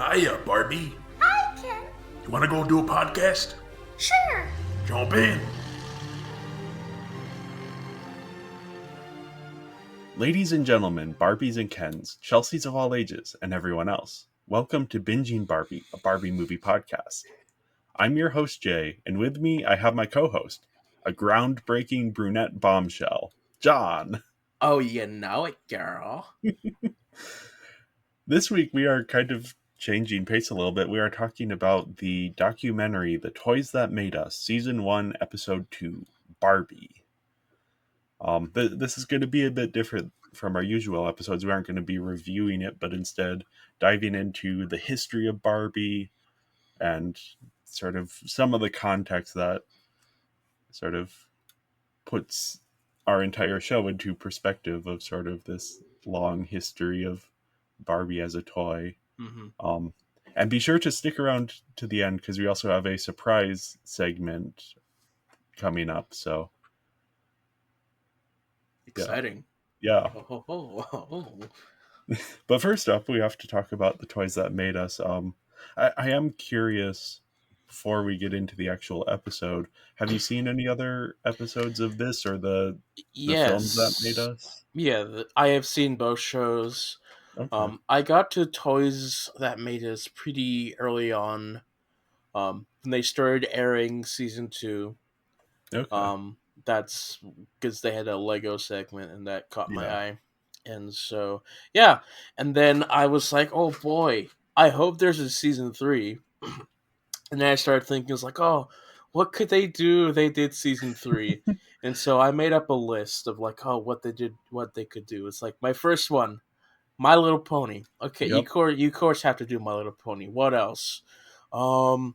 Hiya, Barbie. Hi, Ken. You want to go do a podcast? Sure. Jump in. Ladies and gentlemen, Barbies and Kens, Chelseas of all ages, and everyone else, welcome to Binging Barbie, a Barbie movie podcast. I'm your host, Jay, and with me I have my co-host, a groundbreaking brunette bombshell, John. Oh, you know it, girl. This week we are kind of changing pace a little bit. We are talking about the documentary The Toys That Made Us, Season 1, Episode 2, Barbie. This is going to be a bit different from our usual episodes. We aren't going to be reviewing it, but instead diving into the history of Barbie and sort of some of the context that sort of puts our entire show into perspective of sort of this long history of Barbie as a toy. Mm-hmm. And be sure to stick around to the end because we also have a surprise segment coming up. So Exciting. yeah. Oh. But first up, we have to talk about the toys that made us. I am curious, before we get into the actual episode, have you seen any other episodes of this or the films that made Yes. us? Yeah, I have seen both shows. Okay. I got to Toys That Made Us pretty early on. When they started airing season 2. Okay. That's because they had a Lego segment, and that caught my Yeah. eye. And so, yeah. And then I was like, oh boy, I hope there's a season 3. And then I started thinking, it's like, oh, what could they do if they did season 3? And so I made up a list of like, oh, what they could do. It's like my first one, My Little Pony. Okay, Yep. you of course have to do My Little Pony. What else? Um,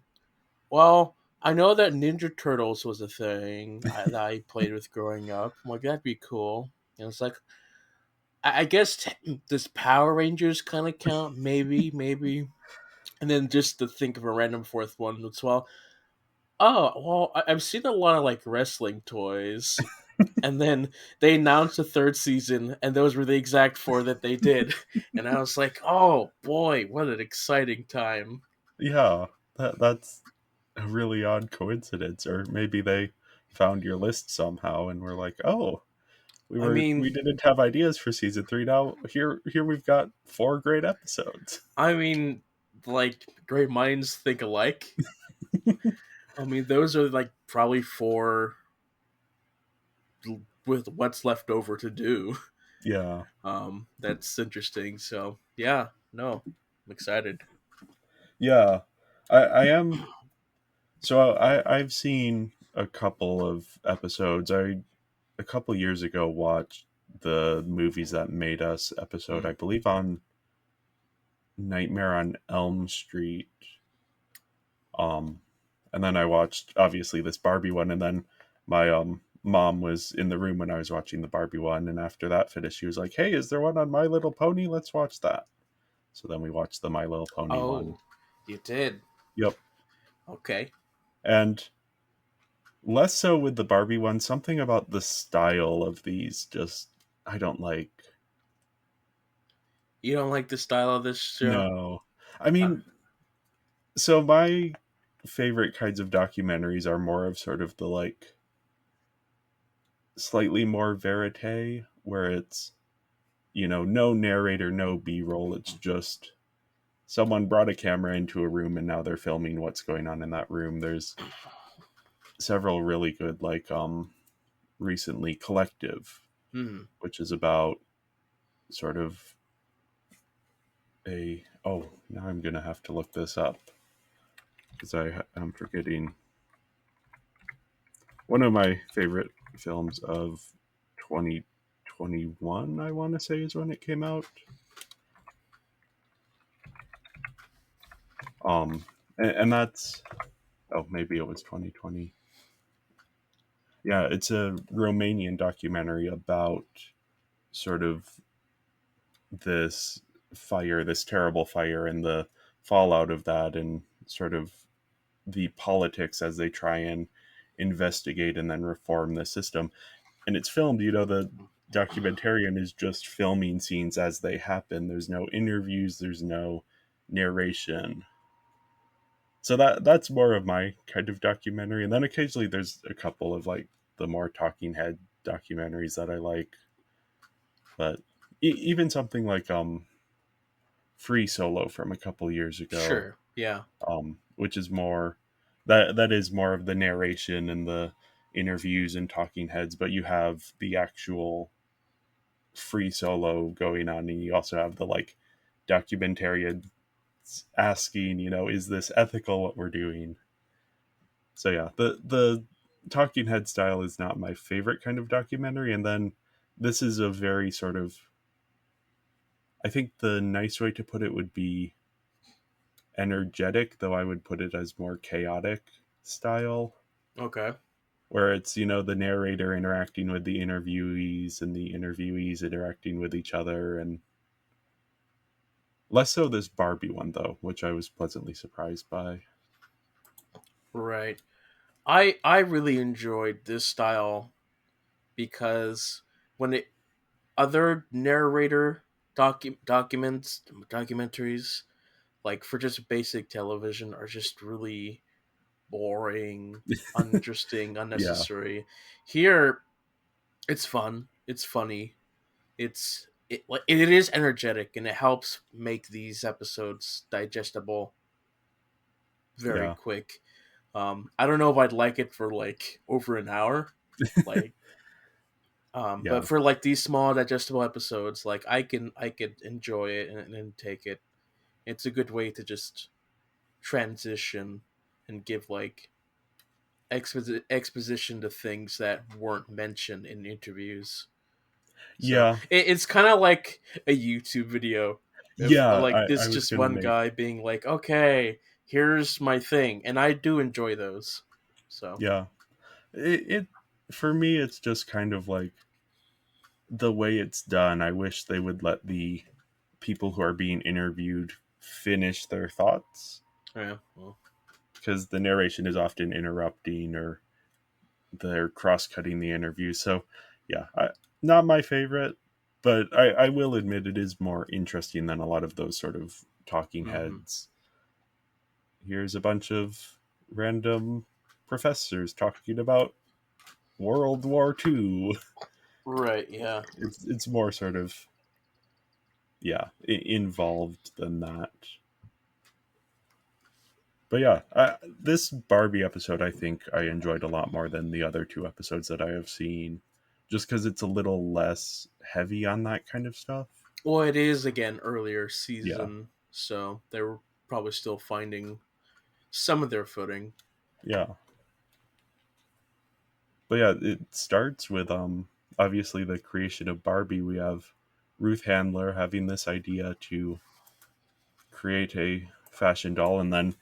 well, I know that Ninja Turtles was a thing that I played with growing up. I'm like, that'd be cool. And it's like, I guess does Power Rangers kind of count? Maybe. And then just to think of a random fourth one as well. Oh, well, I've seen a lot of like wrestling toys. And then they announced a third season, and those were the exact 4 that they did. And I was like, oh boy, what an exciting time. Yeah. That's a really odd coincidence. Or maybe they found your list somehow and were like, oh, I we mean, didn't have ideas for season 3. Now here we've got 4 great episodes. I mean, like, great minds think alike. I mean, those are like probably 4 with what's left over to do. Yeah. That's interesting. So yeah, no, I'm excited. Yeah. I am. So I've seen a couple of episodes. I a couple years ago watched the Movies That Made Us episode, I Mm. believe on Nightmare on Elm Street. Um and then I watched obviously this Barbie one, and then my mom was in the room when I was watching the Barbie one, and after that finished she was like, "Hey, is there one on My Little Pony? Let's watch that." So then we watched the My Little Pony one. Oh, you did. Yep. Okay. And less so with the Barbie one. Something about the style of these just I don't like. You don't like the style of this show? No. I Uh, mean, so my favorite kinds of documentaries are more of sort of the like slightly more verite where it's no narrator, no B-roll, it's just someone brought a camera into a room and now they're filming what's going on in that room. There's several really good like recently Collective, hmm. which is about sort of now I'm gonna have to look this up because I'm forgetting one of my favorite films of 2021, I want to say, is when it came out. And that's maybe it was 2020. Yeah, it's a Romanian documentary about sort of this fire, this terrible fire, and the fallout of that, and sort of the politics as they try and investigate and then reform the system. And it's filmed, the documentarian is just filming scenes as they happen. There's no interviews, there's no narration. So that's more of my kind of documentary, and then occasionally there's a couple of like the more talking head documentaries that I like, but even something like Free Solo from a couple years ago, Sure. Yeah. which is more that is more of the narration and the interviews and talking heads, but you have the actual Free Solo going on, and you also have the like documentarian asking, is this ethical what we're doing? So yeah, the talking head style is not my favorite kind of documentary, and then this is a very sort of, I think the nice way to put it would be energetic, though I would put it as more chaotic style, Okay. where it's, the narrator interacting with the interviewees and the interviewees interacting with each other, and less so this Barbie one though, which I was pleasantly surprised by. Right. I really enjoyed this style because when it other narrator documentaries like for just basic television are just really boring, uninteresting, Yeah, unnecessary. Here it's fun, it's funny, it is energetic and it helps make these episodes digestible very yeah, quick. I don't know if I'd like it for like over an hour, like but yeah, for like these small digestible episodes, like I could enjoy it and take it. It's a good way to just transition and give like exposition to things that weren't mentioned in interviews. So yeah, it's kind of like a YouTube video of yeah. like I this was just gonna one make guy being like, "Okay, here's my thing," and I do enjoy those. So yeah. It for me, it's just kind of like the way it's done. I wish they would let the people who are being interviewed finish their thoughts, yeah, well, because the narration is often interrupting or they're cross-cutting the interview. So yeah, not my favorite, but I will admit it is more interesting than a lot of those sort of talking mm-hmm. heads. Here's a bunch of random professors talking about World War II. Right, yeah. It's more sort of, yeah, involved than that. But yeah, this Barbie episode I think I enjoyed a lot more than the other two episodes that I have seen, just because it's a little less heavy on that kind of stuff. Well, it is again earlier Yeah, season, so they were probably still finding some of their footing. yeah. But yeah, it starts with obviously the creation of Barbie. We have Ruth Handler having this idea to create a fashion doll, and then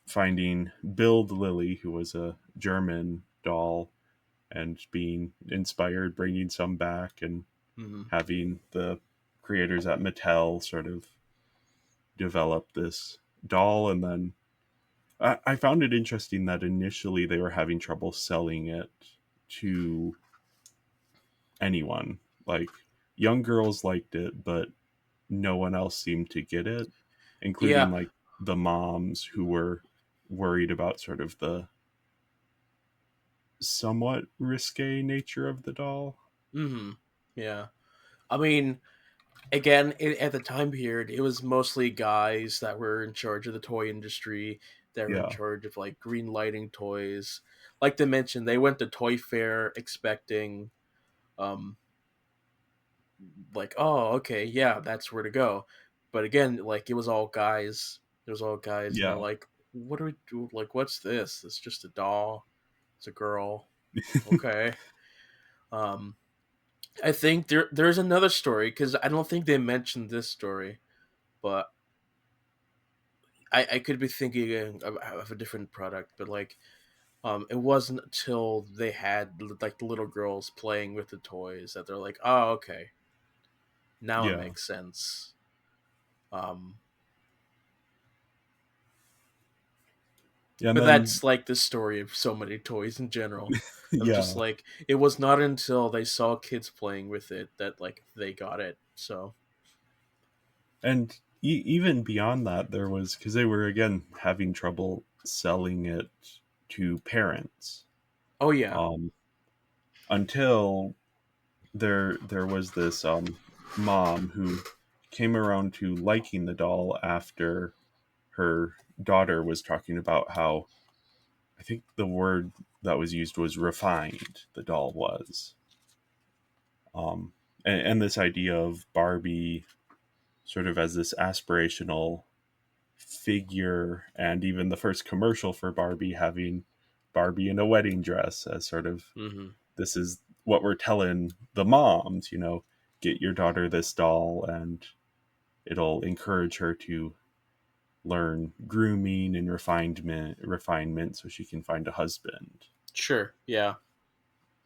finding Build Lily, who was a German doll, and being inspired, bringing some back, and Hmm. having the creators at Mattel sort of develop this doll. And then I found it interesting that initially they were having trouble selling it to anyone. Like, young girls liked it, but no one else seemed to get it, including Yeah. like the moms who were worried about sort of the somewhat risque nature of the doll. Hmm. Yeah. I mean, again, at the time period, it was mostly guys that were in charge of the toy industry. That were in Yeah, charge of like green lighting toys. Like to mention, they went to Toy Fair expecting, um, like, oh, okay, yeah, that's where to go. But again, like it was all guys. It was all guys, and they're yeah, like, "What do we do? Like, what's this? It's just a doll. It's a girl. Okay." Um, I think there's another story because I don't think they mentioned this story, but I could be thinking of a different product. But like, it wasn't until they had like the little girls playing with the toys that they're like, "Oh, okay, now it yeah. makes sense." Um, Yeah, and but then that's like the story of so many toys in general. Of just yeah, like it was not until they saw kids playing with it that like they got it. So and even beyond that, there was, because they were again having trouble selling it to parents, Oh yeah. um, until there was this mom who came around to liking the doll after her daughter was talking about how, I think the word that was used was refined the doll was, um, and this idea of Barbie sort of as this aspirational figure, and even the first commercial for Barbie having Barbie in a wedding dress as sort of, Hmm. this is what we're telling the moms, get your daughter this doll and it'll encourage her to learn grooming and refinement so she can find a husband. Sure. Yeah.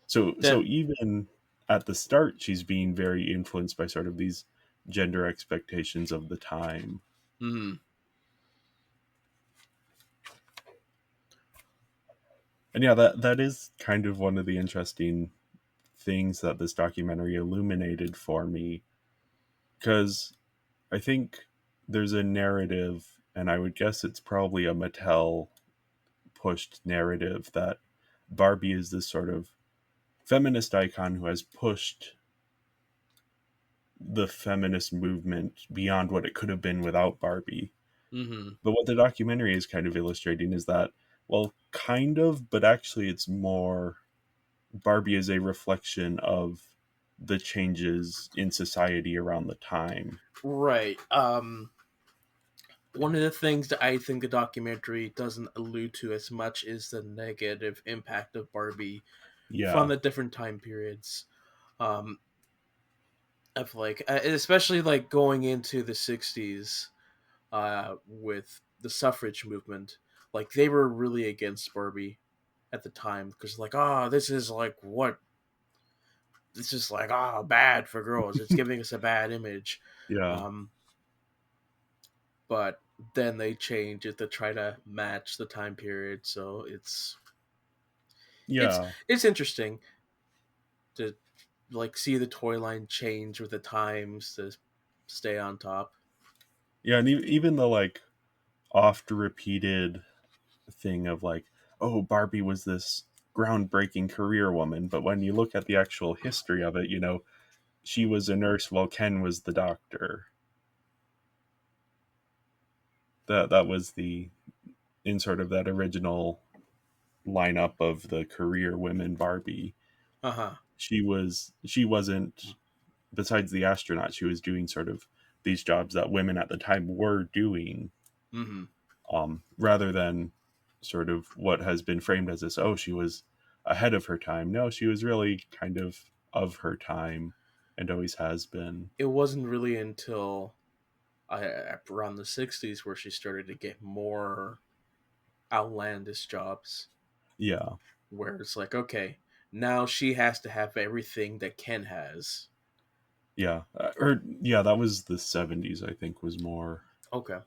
So Then. even at the start she's being very influenced by sort of these gender expectations of the time. Hmm. And yeah, that is kind of one of the interesting things that this documentary illuminated for me, because I think there's a narrative, and I would guess it's probably a Mattel pushed narrative, that Barbie is this sort of feminist icon who has pushed the feminist movement beyond what it could have been without Barbie. Hmm. But what the documentary is kind of illustrating is that, well, kind of, but actually it's more, Barbie is a reflection of the changes in society around the time. Right. One of the things that I think the documentary doesn't allude to as much is the negative impact of Barbie from Yeah, the different time periods. Um, of like, especially like going into the '60s, with the suffrage movement. Like they were really against Barbie at the time because like, this is like what this is like, bad for girls. It's giving us a bad image. yeah, Um, but then they change it to try to match the time period. So it's yeah, it's interesting to like see the toy line change with the times to stay on top. yeah. And even the like oft repeated thing of like, oh, Barbie was this groundbreaking career woman, but when you look at the actual history of it, she was a nurse while Ken was the doctor. That was the, in sort of that original lineup of the career women Barbie. Uh huh. She wasn't, besides the astronaut, she was doing sort of these jobs that women at the time were doing, Mm-hmm. rather than sort of what has been framed as this, oh, she was ahead of her time. No, she was really kind of her time and always has been. It wasn't really until around the '60s where she started to get more outlandish jobs, Yeah, where it's like, okay, now she has to have everything that Ken has. yeah, or yeah, that was the 70s, I think, was more. Okay.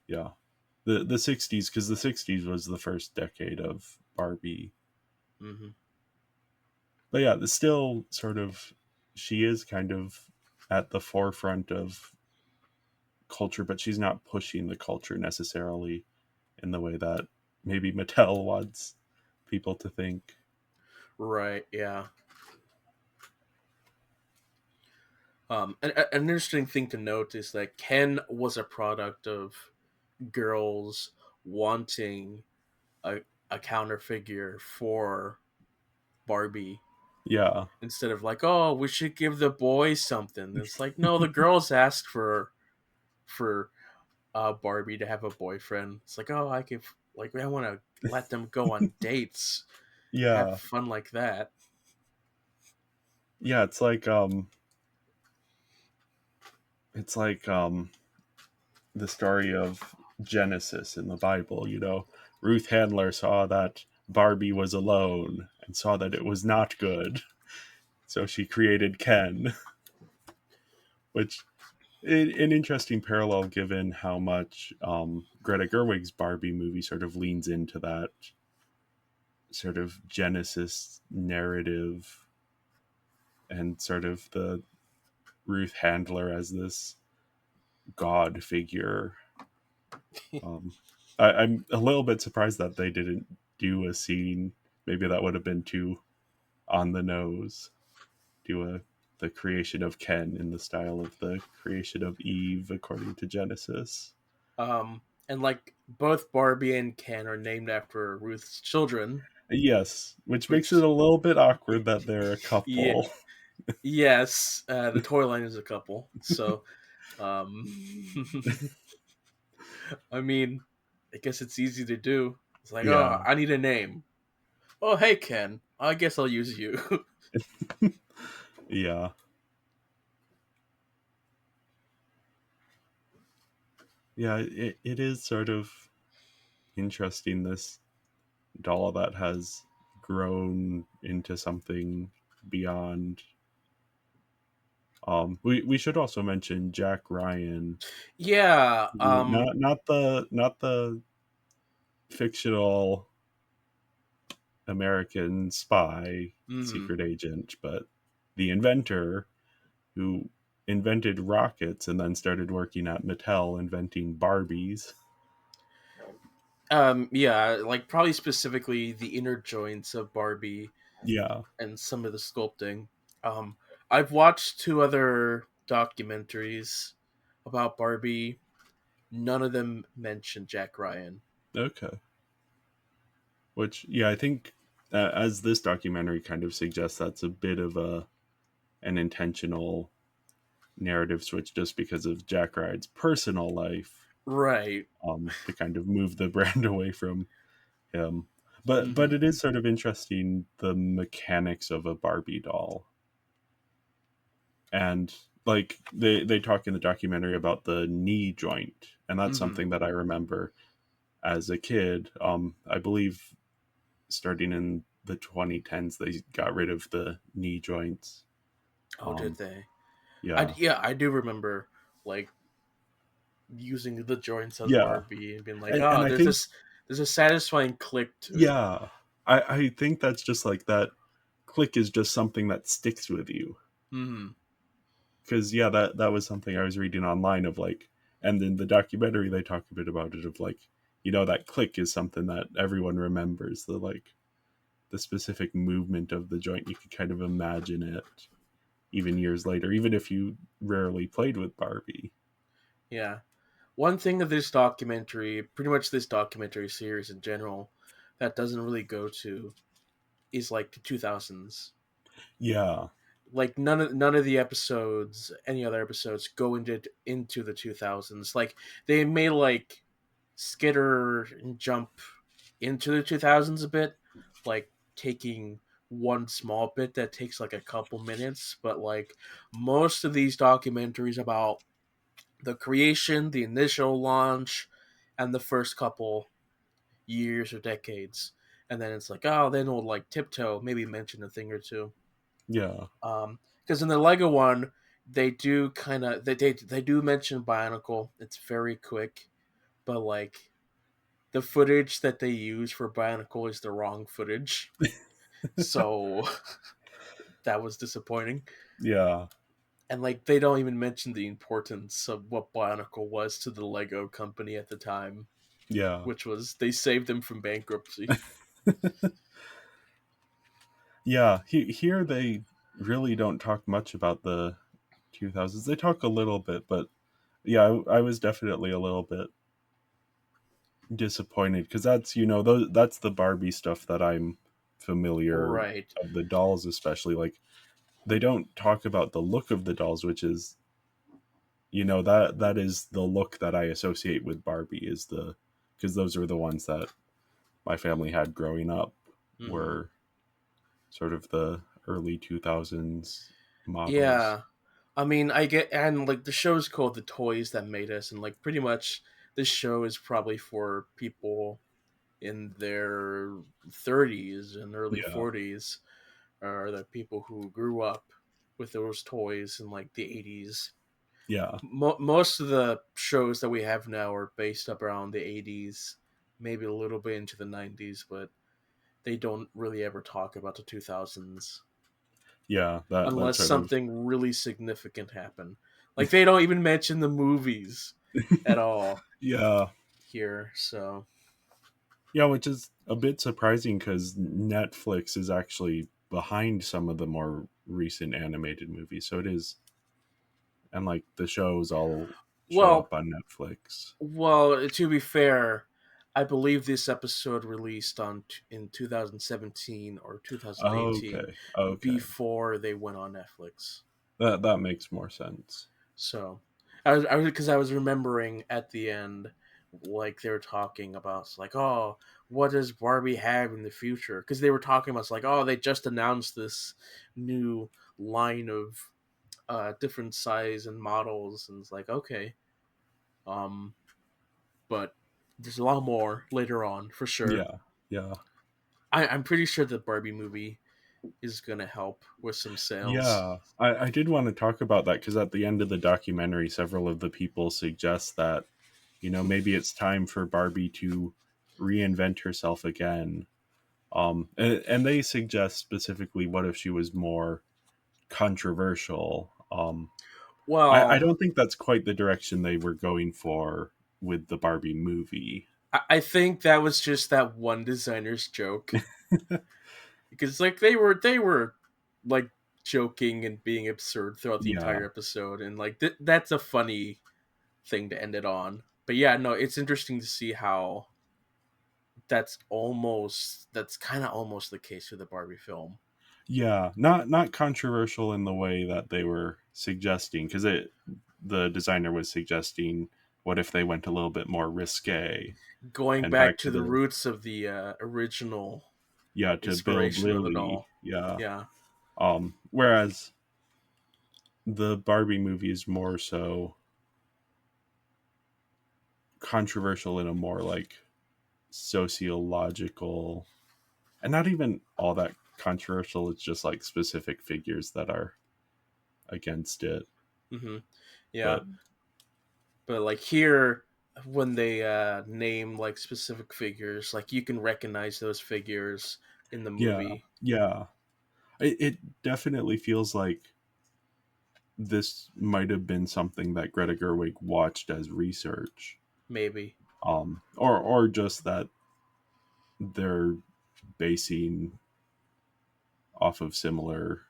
Yeah, the 60s, because the 60s was the first decade of Barbie. Mm-hmm. But yeah, the still sort of, she is kind of at the forefront of culture, but she's not pushing the culture necessarily in the way that maybe Mattel wants people to think. Right. Yeah. An interesting thing to note is that Ken was a product of girls wanting a, a counter figure for Barbie Yeah, instead of like, oh, we should give the boys something. It's like, no, the girls asked for Barbie to have a boyfriend. It's like, oh, I give like I want to let them go on dates, have yeah, fun like that. yeah. It's like the story of Genesis in the Bible. Ruth Handler saw that Barbie was alone and saw that it was not good, so she created Ken, which, an interesting parallel given how much Greta Gerwig's Barbie movie sort of leans into that sort of Genesis narrative, and sort of the Ruth Handler as this. god figure. Um, I'm a little bit surprised that they didn't do a scene. Maybe that would have been too on the nose. Do a the creation of Ken in the style of the creation of Eve, according to Genesis. And like both Barbie and Ken are named after Ruth's children, Yes, which makes it which a little bit awkward that they're a yeah, couple. yes, the toy line is a couple. So, um, I mean, I guess it's easy to do. It's like, oh, Yeah, I need a name. Oh, hey Ken, I guess I'll use you. yeah, yeah. It is sort of interesting, this doll that has grown into something beyond. We should also mention Jack Ryan, Yeah. not the fictional American spy Mhm. secret agent, but the inventor who invented rockets and then started working at Mattel inventing Barbies. Yeah, like probably specifically the inner joints of Barbie Yeah. and some of the sculpting. Um, I've watched two other documentaries about Barbie. None of them mention Jack Ryan. Okay. Which, yeah, I think as this documentary kind of suggests, that's a bit of a an intentional narrative switch just because of Jack Ryan's personal life, Right. to kind of move the brand away from him. But Hmm. it is sort of interesting, the mechanics of a Barbie doll. And like they talk in the documentary about the knee joint, and that's Hmm. something that I remember as a kid. I believe starting in the 2010s they got rid of the knee joints. Oh, did um they? yeah, Yeah, I do remember like using the joints as yeah. Barbie and being like, And oh, I think, there's a satisfying click to it. yeah, I think that's just like that click is just something that sticks with you. Hmm. Because yeah, that was something I was reading online of like, and in the documentary they talk a bit about it of like, that click is something that everyone remembers, the like the specific movement of the joint. You could kind of imagine it even years later, even if you rarely played with Barbie. Yeah. One thing of this documentary, pretty much this documentary series in general, that doesn't really go to is like the 2000s. Yeah, Like none of the episodes, any other episodes, go into the 2000s. Like they may like skitter and jump into the 2000s a bit, like taking one small bit that takes like a couple minutes, but like most of these documentaries about the creation, the initial launch, and the first couple years or decades. And then it's like, oh, then we'll like tiptoe, maybe mention a thing or two. yeah, Because in the Lego one, they do kind of they do mention Bionicle. It's very quick, but like the footage that they use for Bionicle is the wrong footage, so that was disappointing. yeah, And like they don't even mention the importance of what Bionicle was to the Lego company at the time, yeah. which was they saved them from bankruptcy. Yeah, here they really don't talk much about the 2000s. They talk a little bit, but yeah, I was definitely a little bit disappointed because that's, that's the Barbie stuff that I'm familiar Right. of, the dolls especially. Like they don't talk about the look of the dolls, which is, that is the look that I associate with Barbie, is the because those were the ones that my family had growing up, Hmm. were sort of the early 2000s models. Yeah. I mean, I get, and like the show's called The Toys That Made Us, and like pretty much this show is probably for people in their 30s and early Yeah, 40s, or the people who grew up with those toys in like the 80s. yeah, Most of the shows that we have now are based up around the 80s, maybe a little bit into the 90s, but they don't really ever talk about the 2000s yeah. That unless sort of, something really significant happened. Like they don't even mention the movies at all Yeah. here. So Yeah, which is a bit surprising because Netflix is actually behind some of the more recent animated movies. So it is, and like the shows all show well, up on Netflix. to be fair, I believe this episode released in 2017 or 2018 Okay, okay, before they went on Netflix. that makes more sense. So, I was remembering at the end, like they were talking about like, oh, what does Barbie have in the future? Because they were talking about it's like, oh, they just announced this new line of different size and models, and it's like, okay, um, but there's a lot more later on for sure. Yeah, yeah, I'm pretty sure the Barbie movie is gonna help with some sales. yeah. I did want to talk about that because at the end of the documentary, several of the people suggest that maybe it's time for Barbie to reinvent herself again. And they suggest specifically, what if she was more controversial? I Well, don't think that's quite the direction they were going for with the Barbie movie. I think that was just that one designer's joke because like they were like joking and being absurd throughout the Yeah, entire episode, and like that's a funny thing to end it on. But yeah, no, it's interesting to see how that's kind of almost the case for the Barbie film. yeah, not controversial in the way that they were suggesting, because it the designer was suggesting, what if they went a little bit more risque Going and back back to to the the, roots of the original yeah, to build inspiration of the Lily, doll. yeah. Yeah. Whereas the Barbie movie is more so controversial in a more like sociological, and not even all that controversial. It's just like specific figures that are against it. Hmm. Yeah. But But like here, when they name like specific figures, like you can recognize those figures in the yeah, movie. yeah, it definitely feels like this might have been something that Greta Gerwig watched as research, Maybe. or just that they're basing off of similar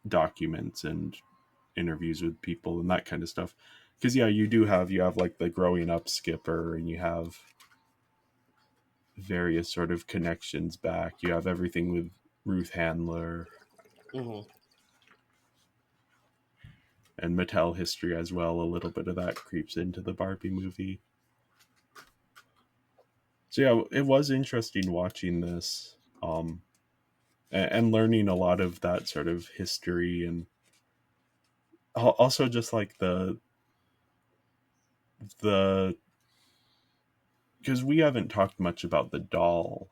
documents and interviews with people and that kind of stuff. Because yeah, you have like the growing up skipper, and you have various sort of connections back. You have everything with Ruth Handler Hmm. and Mattel history as well. A little bit of that creeps into the Barbie movie. So yeah, it was interesting watching this, and learning a lot of that sort of history, and also just like the because we haven't talked much about the doll.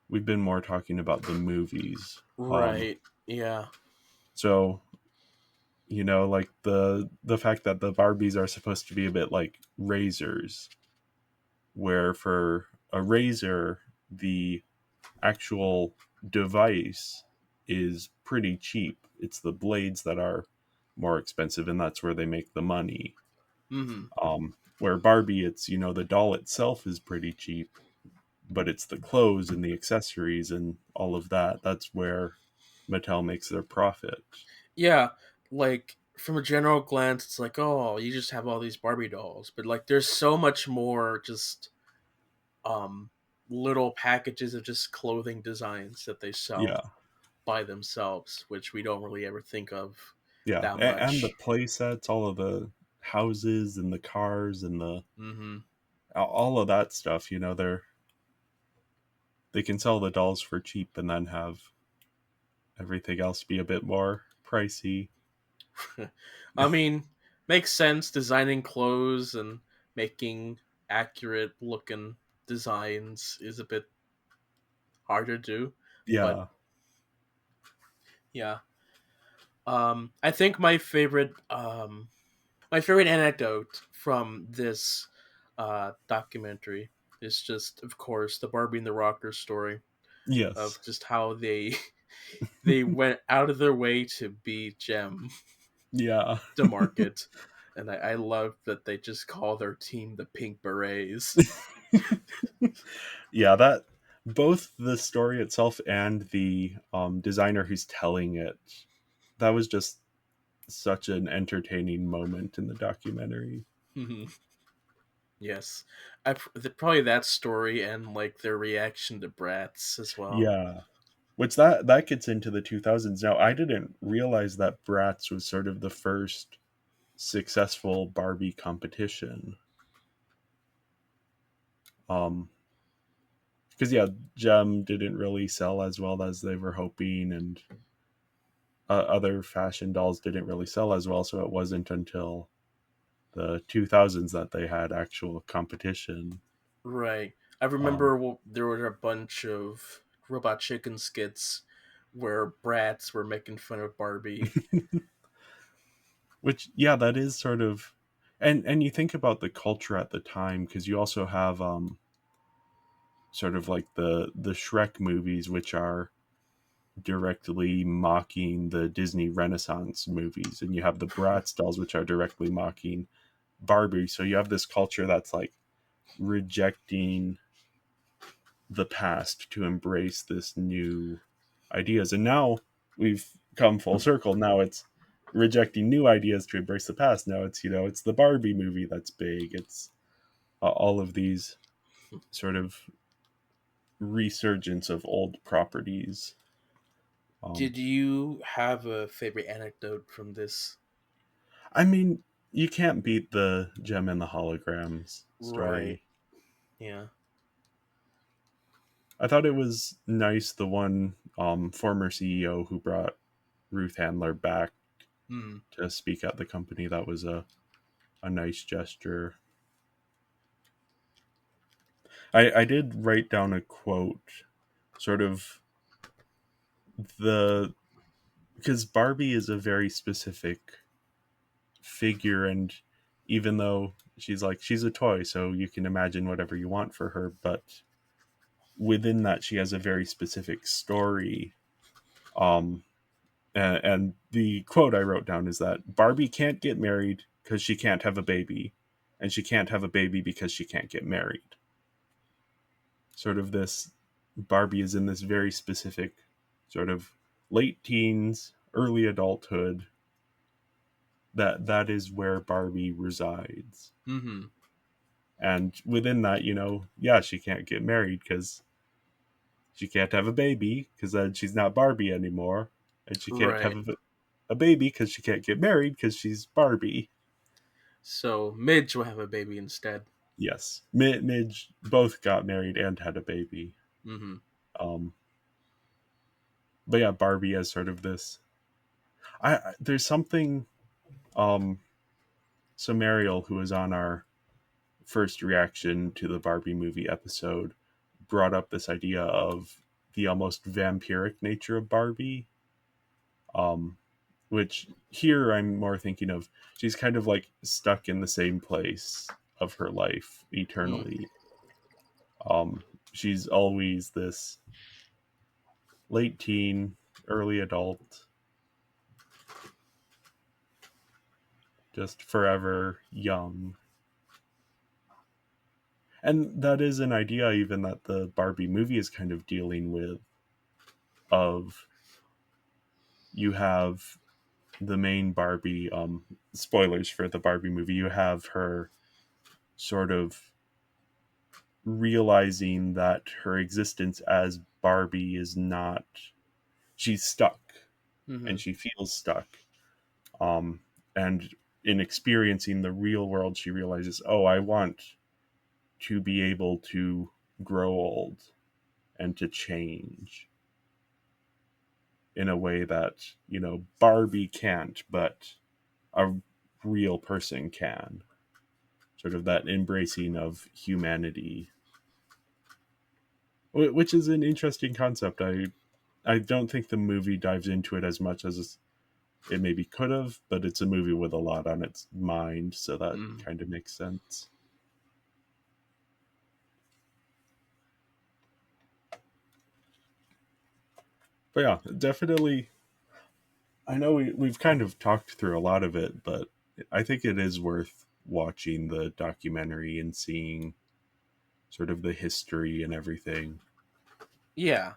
We've been more talking about the movies. Right. Yeah. So like the fact that the Barbies are supposed to be a bit like razors, where for a razor, the actual device is pretty cheap. It's the blades that are more expensive, and that's where they make the money. Hmm. Where Barbie, it's the doll itself is pretty cheap, but it's the clothes and the accessories and all of that. That's where Mattel makes their profit. Yeah. Like from a general glance, it's like, oh, you just have all these Barbie dolls, but like, there's so much more. Just um, little packages of just clothing designs that they sell Yeah, by themselves, which we don't really ever think of yeah, that and the much. play sets, all of the houses and the cars and the Hmm. all of that stuff. They can sell the dolls for cheap and then have everything else be a bit more pricey. I mean, makes sense designing clothes and making accurate looking designs is a bit harder to do, but Yeah. yeah. I think my favorite anecdote from this documentary is just, of course, the Barbie and the Rocker story Yes. of just how they they went out of their way to be Gem. Yeah. to market. And I love that they just call their team the Pink Berets. Yeah, that both the story itself and the designer who's telling it, that was just such an entertaining moment in the documentary. Yes, probably that story and like their reaction to Bratz as well. Yeah. Which that gets into the 2000s. Now, I didn't realize that Bratz was sort of the first successful Barbie competition. Um, because yeah, Gem didn't really sell as well as they were hoping, and other fashion dolls didn't really sell as well. So it wasn't until the 2000s that they had actual competition. Right. I Um, remember there were a bunch of Robot Chicken skits where brats were making fun of Barbie. which yeah, that is sort of, and you think about the culture at the time because you also have sort of like the Shrek movies, which are directly mocking the Disney Renaissance movies, and you have the Bratz dolls, which are directly mocking Barbie. So you have this culture that's like rejecting the past to embrace this new ideas, and now we've come full circle. Now it's rejecting new ideas to embrace the past. Now it's, it's the Barbie movie that's big. It's all of these sort of resurgence of old properties. Um, Did you have a favorite anecdote from this? I mean, you can't beat the Gem and the Holograms Right. story. Yeah. I thought it was nice the one former CEO who brought Ruth Handler back Hmm. to speak at the company. That was a nice gesture. I did write down a quote, sort of the because Barbie is a very specific figure, and even though she's a toy, so you can imagine whatever you want for her, but within that she has a very specific story. Um, and the quote I wrote down is that Barbie can't get married because she can't have a baby, and she can't have a baby because she can't get married. Sort of this Barbie is in this very specific sort of late teens, early adulthood. That is where Barbie resides. Hmm. And within that, yeah, she can't get married because she can't have a baby because then she's not Barbie anymore, and she can't have Right. a baby because she can't get married because she's Barbie. So Midge will have a baby instead. Yes, Midge both got married and had a baby. Hmm. Um, but yeah, Barbie as sort of this. There's something. Um, so Mariel, who was on our first reaction to the Barbie movie episode, brought up this idea of the almost vampiric nature of Barbie. Um, which here I'm more thinking of she's kind of like stuck in the same place of her life Mm. eternally. She's always this late teen, early adult, just forever young. And that is an idea even that the Barbie movie is kind of dealing with, of you have the main Barbie, spoilers for the Barbie movie, you have her sort of realizing that her existence as Barbie is not, she's stuck and Hmm. she feels stuck. Um, and in experiencing the real world, she realizes, oh, I want to be able to grow old and to change in a way that, Barbie can't, but a real person can. Sort of that embracing of humanity, which is an interesting concept. I don't think the movie dives into it as much as it maybe could have, but it's a movie with a lot on its mind, so that Mm. kind of makes sense. But yeah, definitely, I know we've kind of talked through a lot of it, but I think it is worth watching the documentary and seeing sort of the history and everything. Yeah,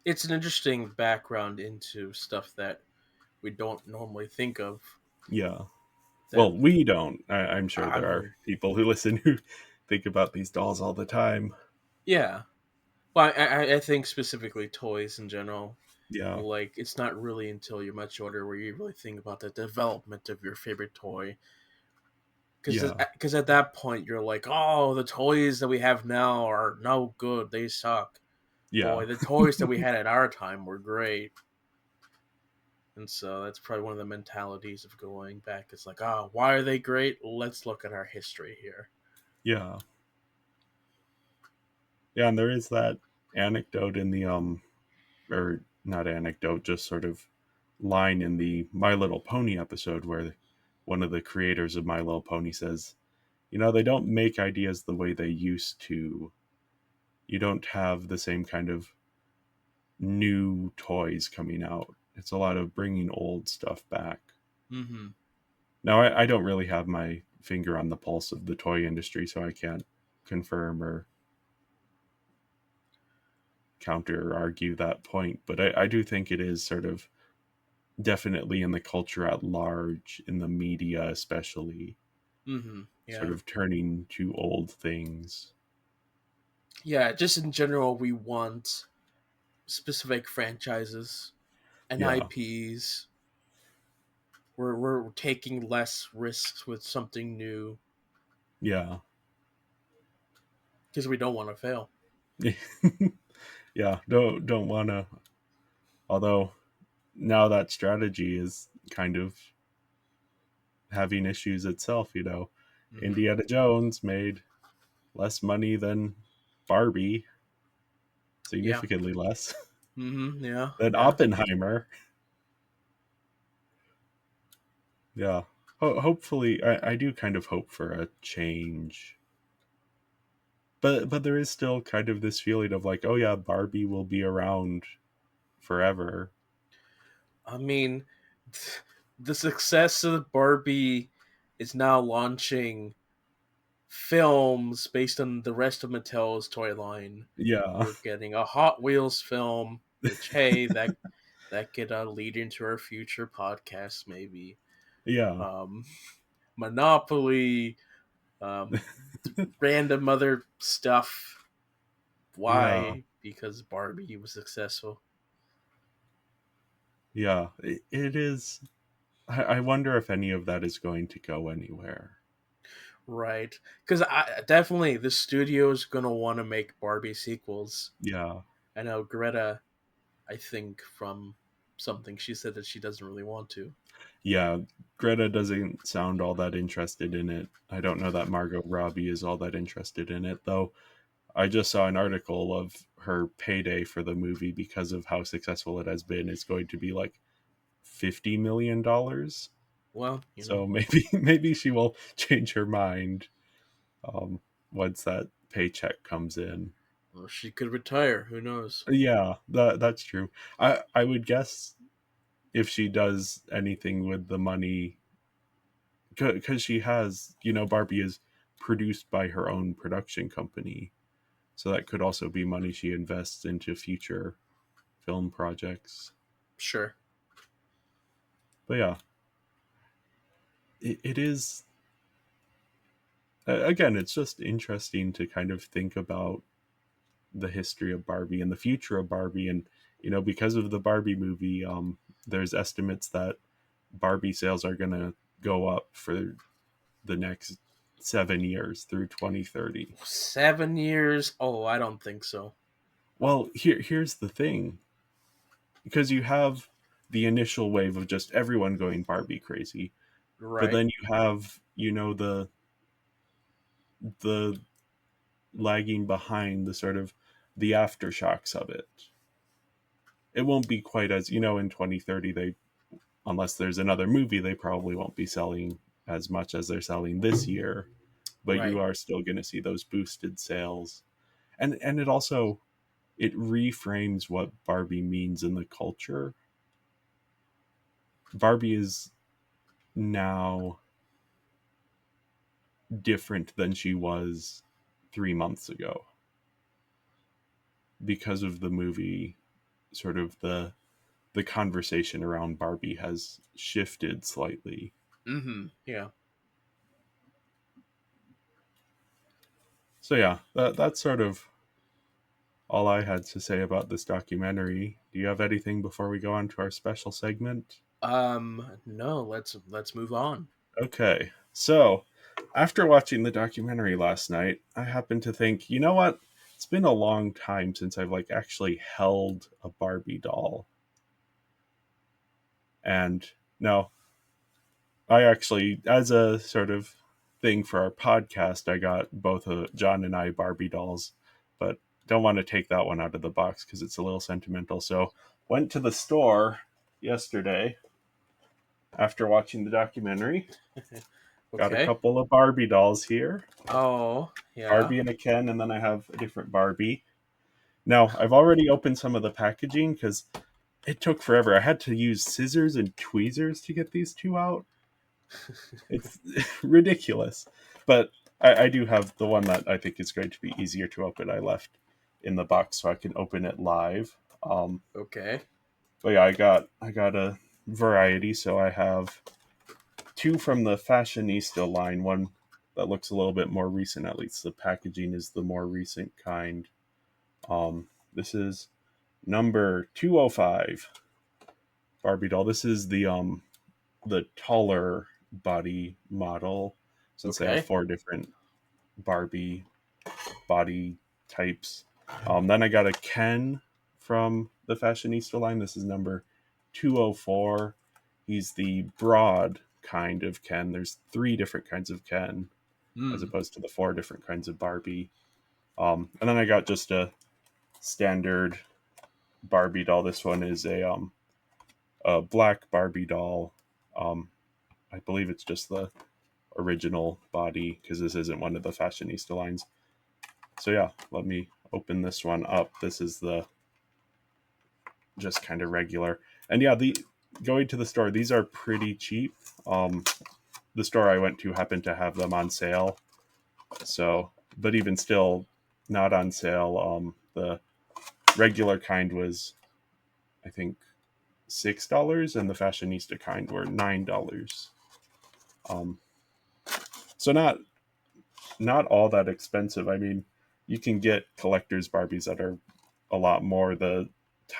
it's an interesting background into stuff that we don't normally think of. Yeah. That Well, we don't. I'm sure I there are mean, people who listen who think about these dolls all the time. yeah. Well, I think specifically toys in general. Yeah. Like, it's not really until you're much older where you really think about the development of your favorite toy. Yeah. Because at that point you're like, oh, the toys that we have now are no good. They suck. Yeah. Boy, the toys that we had at our time were great. And so that's probably one of the mentalities of going back. It's like, oh, why are they great? Let's look at our history here. Yeah. Yeah, and there is that anecdote in the or not anecdote, just sort of line in the My Little Pony episode where one of the creators of My Little Pony says, they don't make ideas the way they used to. You don't have the same kind of new toys coming out. It's a lot of bringing old stuff back. Mm-hmm. Now, I don't really have my finger on the pulse of the toy industry, so I can't confirm or counter or argue that point. But I do think it is sort of definitely in the culture at large, in the media especially, Mm-hmm. sort Yeah. of turning to old things. Yeah, just in general, we want specific franchises and Yeah, IPs. We're taking less risks with something new yeah, because we don't want to fail. yeah. Don't want to. Although now that strategy is kind of having issues itself. Mm-hmm. Indiana Jones made less money than Barbie, Yeah. significantly less Mm-hmm. Yeah. than Yeah. Oppenheimer. Yeah. Hopefully, I do kind of hope for a change, but there is still kind of this feeling of like, oh yeah, Barbie will be around forever. I mean, the success of Barbie is now launching films based on the rest of Mattel's toy line. Yeah, We're getting a Hot Wheels film, which hey, that could lead into our future podcast maybe. yeah, Um, Monopoly, um, random other stuff. yeah, Why? Because Barbie was successful, yeah. It is. I wonder if any of that is going to go anywhere. right? Because I definitely the studio's gonna want to make Barbie sequels. Yeah, I know Greta. I think from something she said that she doesn't really want to. yeah. Greta doesn't sound all that interested in it. I don't know that Margot Robbie is all that interested in it, though. I just saw an article of her payday for the movie because of how successful it has been. It's going to be like $50 million. Well, So maybe she will change her mind once that paycheck comes in. well, she could retire. Who knows? Yeah, that's true. I would guess if she does anything with the money, because she has, Barbie is produced by her own production company, so that could also be money she invests into future film projects. Sure. But yeah, it is again, it's just interesting to kind of think about the history of Barbie and the future of Barbie. And, because of the Barbie movie, there's estimates that Barbie sales are going to go up for the next 7 years through 2030. 7 years? Oh, I don't think so. Well, here's the thing, because you have the initial wave of just everyone going Barbie crazy, but Right. then you have, the lagging behind, the sort of the aftershocks of it. It won't be quite as, in 2030 they, unless there's another movie, they probably won't be selling as much as they're selling this year, but you Right. are still going to see those boosted sales. And it also, it reframes what Barbie means in the culture. Barbie is now different than she was 3 months ago because of the movie. Sort of the conversation around Barbie has shifted slightly. Mm-hmm. Yeah. So yeah, that's sort of all I had to say about this documentary. Do you have anything before we go on to our special segment? No, let's move on. Okay. So, after watching the documentary last night, I happened to think, you know what? It's been a long time since I've like actually held a Barbie doll. And no, I actually, as a sort of thing for our podcast, I got both John and I Barbie dolls, but don't want to take that one out of the box because it's a little sentimental. So went to the store yesterday after watching the documentary. Got a Okay. couple of Barbie dolls here, Oh, yeah. Barbie and a Ken, and then I have a different Barbie. Now I've already opened some of the packaging because it took forever. I had to use scissors and tweezers to get these two out. It's ridiculous. But I do have the one that I think is going to be easier to open. I left in the box so I can open it live. Okay. But yeah, I got a variety. So I have two from the fashionista line. One that looks a little bit more recent. At least the packaging is the more recent kind. This is number 205 Barbie doll. This is the taller body model since they have Okay. four different Barbie body types. Then I got a Ken from the Fashionista line. This is number 204. He's the broad kind of Ken. There's three different kinds of Ken as Hmm. opposed to the four different kinds of Barbie. And then I got just a standard Barbie doll. This one is a black Barbie doll. Um, I believe it's just the original body because this isn't one of the fashionista lines. So yeah, let me open this one up. This is the just kind of regular. And yeah, the going to the store, these are pretty cheap. Um the store I went to happened to have them on sale. So, but even still not on sale. The regular kind was I think $6 and the fashionista kind were $9. Um so not all that expensive. I mean, you can get collector's Barbies that are a lot more. The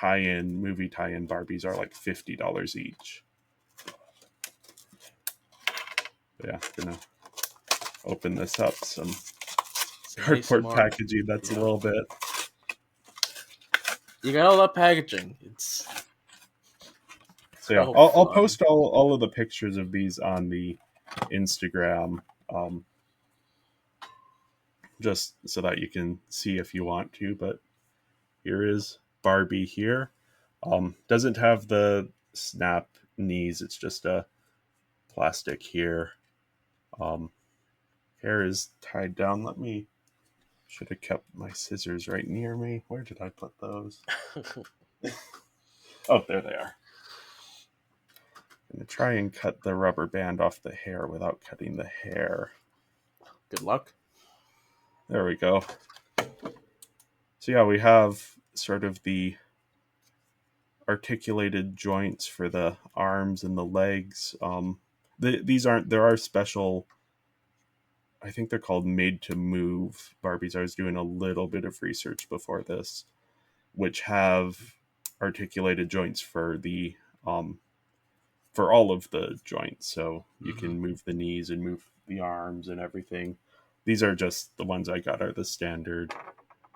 movie tie-in Barbies are like $50 each. But yeah, gonna open this up. Some Some cardboard ASMR. packaging. That's a Yeah. little bit. You got all that packaging. It's So yeah, so I'll fun. post all of the pictures of these on the Instagram, just so that you can see if you want to. But here is Barbie here. Doesn't have the snap knees. It's just a plastic here. Um, Hair is tied down. Let me. Should have kept my scissors right near me. Where did I put those? Oh, there they are. I'm gonna try and cut the rubber band off the hair without cutting the hair. Good luck. There we go. So yeah, we have sort of the articulated joints for the arms and the legs. These aren't. There are special. I think they're called made to move Barbies. I was doing a little bit of research before this, which have articulated joints um, for all of the joints. So you Hmm. can move the knees and move the arms and everything. These are just the ones I got are the standard,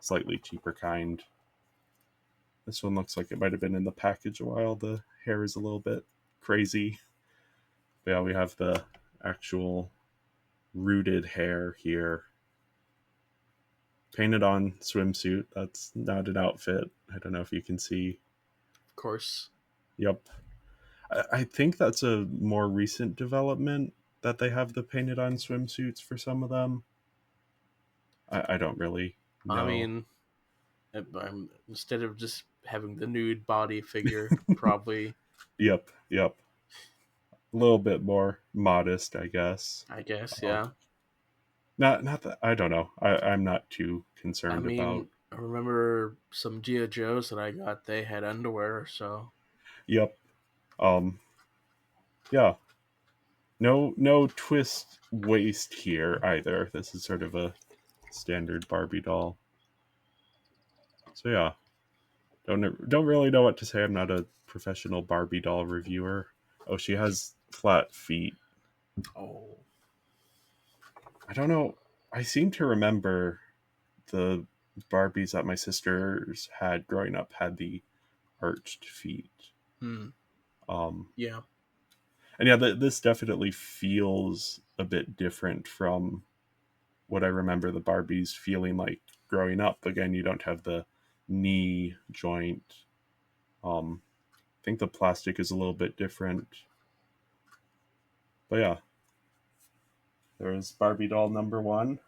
slightly cheaper kind. This one looks like it might have been in the package a while. The hair is a little bit crazy. But yeah, we have the actual rooted hair here. Painted on swimsuit. That's not an outfit. I don't know if you can see. Of course. Yep. I think that's a more recent development that they have the painted on swimsuits for some of them. I don't really I know. mean, instead of just having the nude body figure, probably Yep, yep. a little bit more modest, I guess. I guess, Um, yeah. not that I don't know. I'm not too I concerned about. mean, I remember some G.I. Joes that I got, they had underwear, so. Yep. Um, yeah. No twist waist here either. This is sort of a standard Barbie doll. So yeah, don't really know what to say. I'm not a professional Barbie doll reviewer. Oh, she has flat feet. Oh. I don't know. I seem to remember the Barbies that my sisters had growing up had the arched feet. Hmm. Um, Yeah. and yeah, this definitely feels a bit different from what I remember the Barbies feeling like growing up. Again, you don't have the knee joint. I think the plastic is a little bit different. But yeah, there's Barbie doll number one.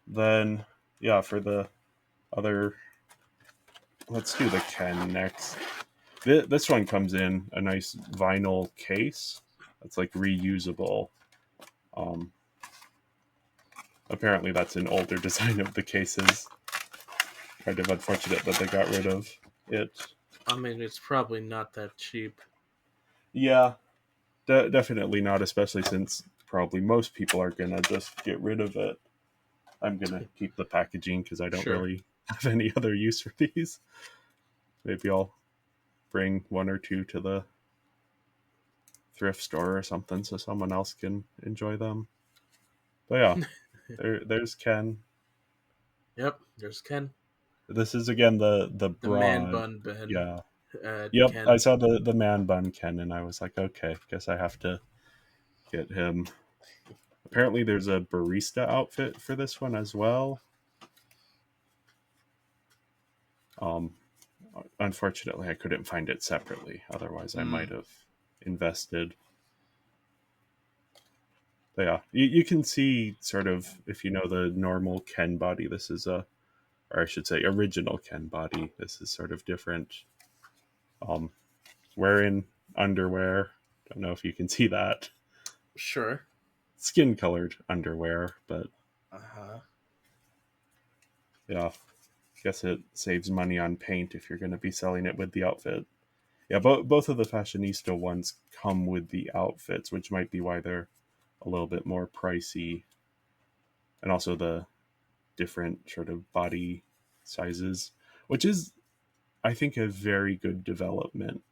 Then, yeah, for the other, let's do the Ken next. This one comes in a nice vinyl case that's like reusable. Um, Apparently, that's an older design of the cases. Kind of unfortunate that they got rid of it. I mean, it's probably not that cheap. Yeah, definitely not, especially since probably most people are gonna just get rid of it. I'm gonna keep the packaging because I don't Sure. really have any other use for these. Maybe I'll bring one or two to the thrift store or something so someone else can enjoy them. But yeah, there's Ken. Yep, there's Ken. This is again the The man broad. bun Ben. Yeah. Yep. I Ken. saw the man bun Ken and I was like, okay, guess I have to get him. Apparently there's a barista outfit for this one as well. Um Unfortunately I couldn't find it separately. Otherwise I might Hmm. have invested. But yeah, you can see sort of if you know the normal Ken body, this is a, or I should say original Ken body. This is sort of different. Um, Wearing underwear. Don't know if you can see that. Sure. Skin colored underwear, but Uh huh. yeah, guess it saves money on paint if you're going to be selling it with the outfit. Yeah, both of the fashionista ones come with the outfits, which might be why they're a little bit more pricey, and also the different sort of body sizes, which is, I think, a very good development.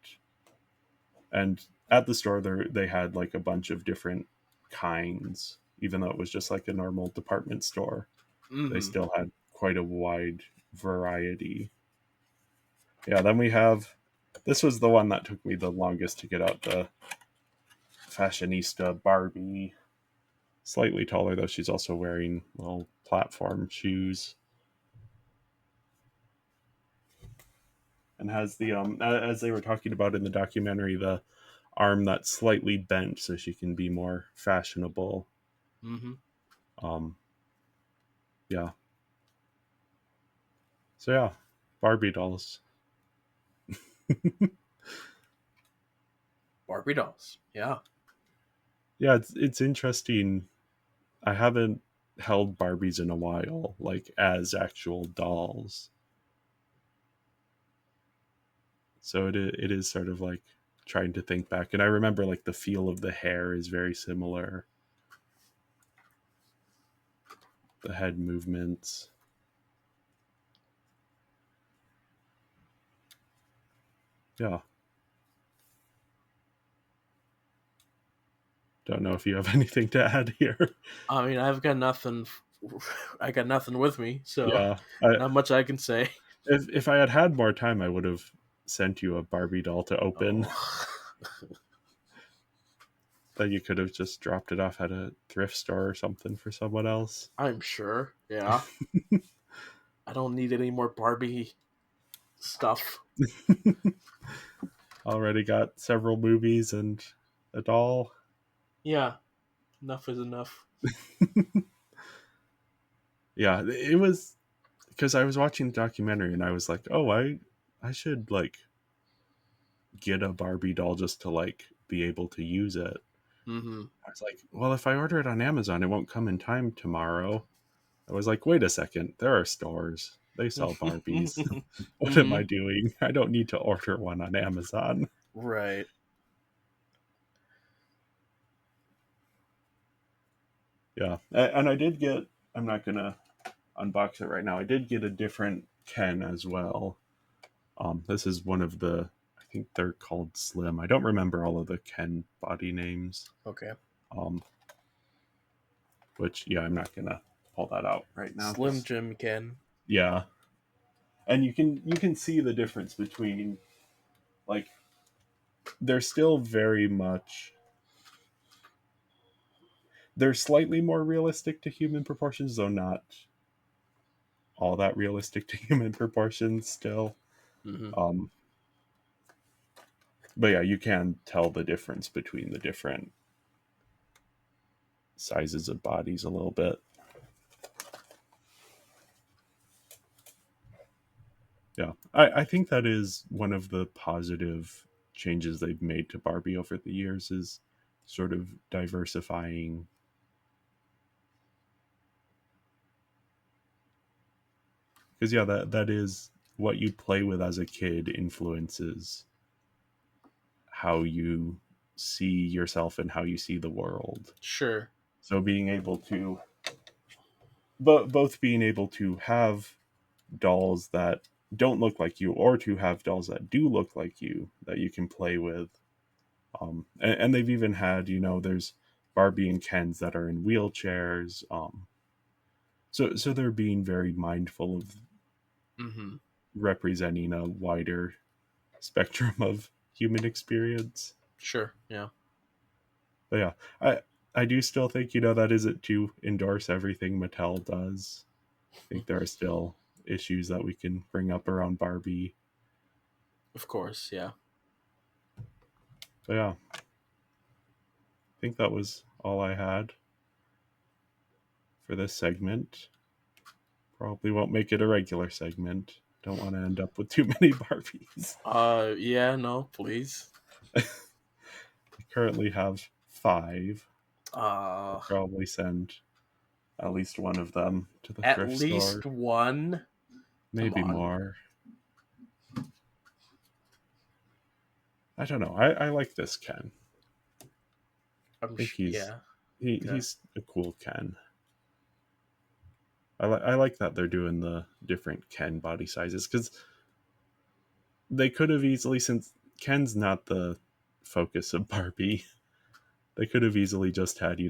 And at the store, they had like a bunch of different kinds, even though it was just like a normal department store. They Hmm. still had quite a wide variety. Yeah, then we have, this was the one that took me the longest to get out, the fashionista Barbie. Slightly taller though, she's also wearing little platform shoes and has the as they were talking about in the documentary, the arm that's slightly bent so she can be more fashionable. Hmm. Um, yeah. So yeah, Barbie dolls. Barbie dolls. Yeah. Yeah, it's interesting. I haven't held Barbies in a while, like as actual dolls. So it is sort of like trying to think back, and I remember like the feel of the hair is very similar. The head movements. Yeah. Don't know if you have anything to add here. I mean, I've got nothing. I got nothing with me, so Yeah. not much I can say. If I had had more time, I would have sent you a Barbie doll to open. Oh, Then you could have just dropped it off at a thrift store or something for someone else. I'm sure. Yeah. I don't need any more Barbie stuff. Already got several movies and a doll. Yeah. Enough is enough. Yeah, it was because I was watching the documentary and I was like, oh, I should like get a Barbie doll just to like be able to use it. Mm-hmm. I was like, well, if I order it on Amazon, it won't come in time tomorrow. I was like, wait a second, there are stores. They sell Barbies. What am I Mm-hmm. doing? I don't need to order one on Amazon. Right. Yeah. And I did get, I'm not going to unbox it right now. I did get a different Ken as well. This is one of the, I think they're called Slim. I don't remember all of the Ken body names. Okay. Um, which, yeah, I'm not going to pull that out right now. Slim 'Cause, Jim Ken. yeah. And you can see the difference between, like, they're still very much, they're slightly more realistic to human proportions, though not all that realistic to human proportions still. Mm-hmm. Um, but yeah, you can tell the difference between the different sizes of bodies a little bit. Yeah, I think that is one of the positive changes they've made to Barbie over the years is sort of diversifying. Because yeah, that is what you play with as a kid influences how you see yourself and how you see the world. Sure. So being able to, but both being able to have dolls that don't look like you or to have dolls that do look like you that you can play with. And they've even had, there's Barbie and Kens that are in wheelchairs. So they're being very mindful of Mm-hmm. representing a wider spectrum of human experience. Sure. Yeah. But yeah, I do still think, that isn't to endorse everything Mattel does. I think there are still issues that we can bring up around Barbie. Of course. Yeah. But yeah, I think that was all I had for this segment. Probably won't make it a regular segment. Don't want to end up with too many Barbies. Yeah. No, please. I currently have 5. Uh, I'll probably send at least one of them to the at thrift least store. one. Come Maybe on. more. I don't know. I like this Ken. I think Yeah. Okay. he's a cool Ken. I like that they're doing the different Ken body sizes because they could have easily, since Ken's not the focus of Barbie, they could have easily just had,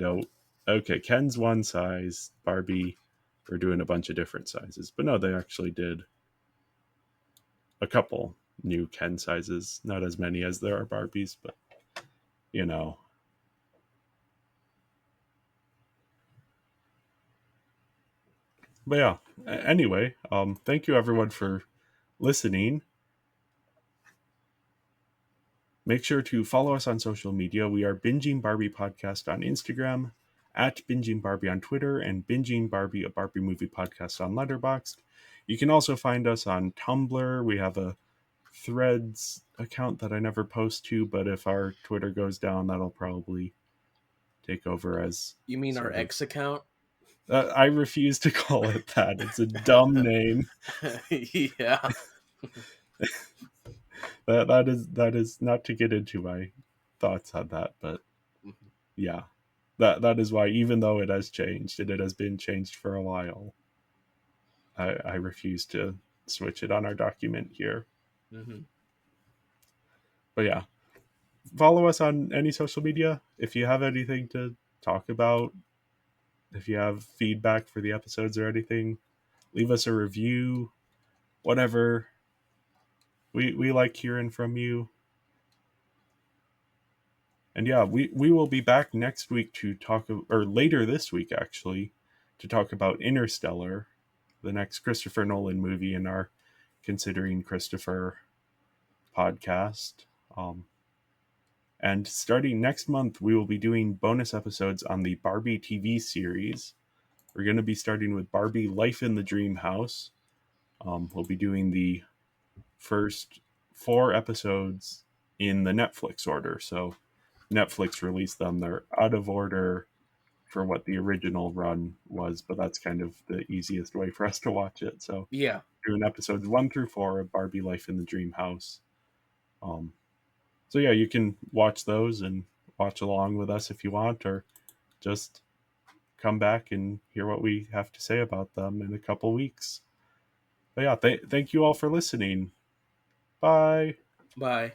okay, Ken's one size, Barbie, we're doing a bunch of different sizes. But no, they actually did a couple new Ken sizes, not as many as there are Barbies, but you know. But yeah, anyway, thank you everyone for listening. Make sure to follow us on social media. We are Binging Barbie Podcast on Instagram, at Binging Barbie on Twitter, and Binging Barbie, a Barbie movie podcast on Letterboxd. You can also find us on Tumblr. We have a Threads account that I never post to, but if our Twitter goes down, that'll probably take over as You mean our sort of. X account? I refuse to call it that. It's a dumb name. Yeah. That is not to get into my thoughts on that, but yeah, that is why, even though it has changed and it has been changed for a while, I refuse to switch it on our document here. Mm-hmm. But yeah, follow us on any social media if you have anything to talk about. If you have feedback for the episodes or anything, leave us a review. Whatever. We like hearing from you. And yeah, we will be back next week to talk, or later this week actually, to talk about Interstellar, the next Christopher Nolan movie in our Considering Christopher podcast. And starting next month, we will be doing bonus episodes on the Barbie TV series. We're going to be starting with Barbie Life in the Dream House. We'll be doing the first 4 episodes in the Netflix order. So Netflix released them. They're out of order for what the original run was, but that's kind of the easiest way for us to watch it. So Yeah. doing episodes 1 through 4 of Barbie Life in the Dream House. Um, so yeah, you can watch those and watch along with us if you want, or just come back and hear what we have to say about them in a couple weeks. But yeah, thank you all for listening. Bye. Bye.